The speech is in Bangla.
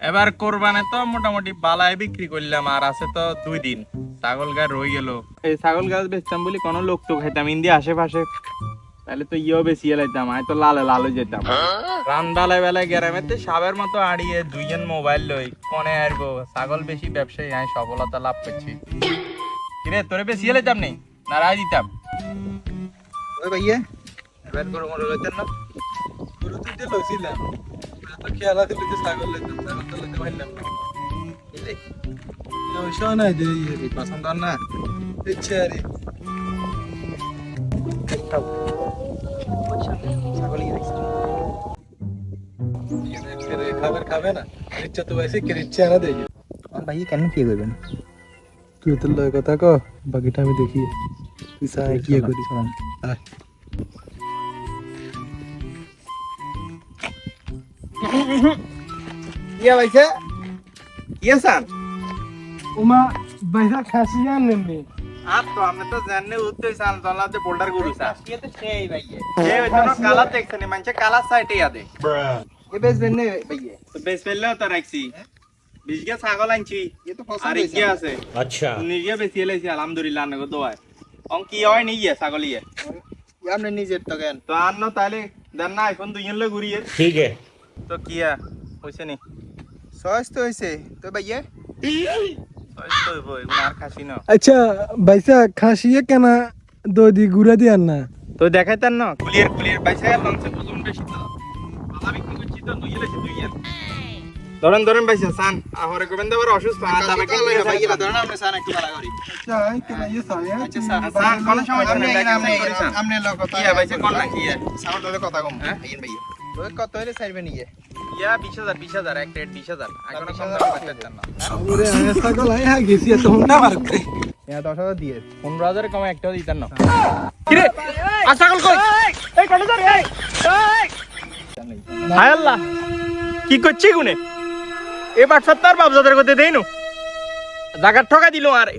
এবার কোরবানে তো মোটামুটি বালায় বিক্রি করলাম, আর আছে তো 2 দিন। ছাগল গাছ রয়ে গেল। এই ছাগল গাছ বেচতাম বলি কোনো লোক তো খাইতাম ইন্দি আশেপাশে, তাহলে তো ইয়েও বেশি লাইতাম, আমি তো লালে লালে যেতাম। রান বেলায় বেলায় গ্রামেতে সাবের মতো আড়িয়ে 2 জন মোবাইল লই কোনে আসবো। ছাগল বেশি ব্যবসায়ী, আমি সফলতা লাভ করছি। কিরে তোরে বেশি লাইতাম নেই না রায় দিতাম? ওই ভাইয়া এবার গরু মরু লইতেন না? গরু তুই দিয়ে লইছিলাম, তো খেয়ালা দিলে যে ছাগল লইতাম, ছাগল তো লইতে পারলাম না। বুঝলি ওইসব নাই যে পছন্দ না ইচ্ছে আরে ছাগল খাবার খাবে না, ইচ্ছা তো আছে কে ইচ্ছে আনা দেয়। ভাই কেন কি করবেন? তুই তো লয় কথা ক, বাকিটা আমি দেখি কি করি। ইয়া ভাইছে ইয়া স্যার উমা বাইরা খাসি আনলেন আর তো আমি তো জানি উত্তর সাল দলাতে বোল্ডার গরু স্যার সেই ভাইয়ে এই হইতো কালা দেখছনি মানে কালা সাইটে আদে এ বেচবেন না ভাইয়া? তো বেশ ফেললেও তো রাখছি 20 গা ছাগল আনছি এ তো আর পছন্দ কি আছে। আচ্ছা নিজে বেশি এলাইছি আলহামদুলিল্লাহ আনগো দোয়া অন কি হয় নি ইয়ে ছাগল ইয়ে আপনি নিজের তো কেন? তো আন্ন তাহলে দেন না এখন 2 জন লই ঘুরিয়ে ठीक है। তো কিয়া হইছে নি সস তো হইছে তো ভাইয়া। তো হইবো আর খাসি না। আচ্ছা ভাইসা খাসিয়ে কেনা দই দি গুড়া দিয়ে আন না। তো দেখাইতেন না কুলিয়ার বাইসা লঞ্চে ওজন বেশি তো আলা বিক্রি করছি তো 2 লেছি 2 জন ধরেন বাইসা সান আহরে গোবিন্দ বড় অসুস্থ আর দাবে কেন ভাইয়া ধরেন আপনি সান একটু বাড়া করি। আচ্ছা কেনা ইয়ে সায়া আচ্ছা সান কোন সমস্যা নেই আপনি লোক কথা কিয়া বাইসা কোন না কিয়া সাউন্ড হলে কথা কম ভাইয়া ভাইয়া। ওই কত হইলে ছাড়বেন ইয়ে? ইয়া 20000 এক রেট 20000 এখন কম দামে পাচ্ছেন না ওরে আমি ছাগল আই হ্যাঁ গেছি এত হুন্ডা মারতে। এটা 10,000 দিয়ে 15000 এর কম একটাও দিতেন না। কিরে আর ছাগল কই এই কাটে ধর এই হায় আল্লাহ কি করছিস গুনে এবার 70 বাপজাদের করতে দেইনো জায়গা ঠকা দিল আরে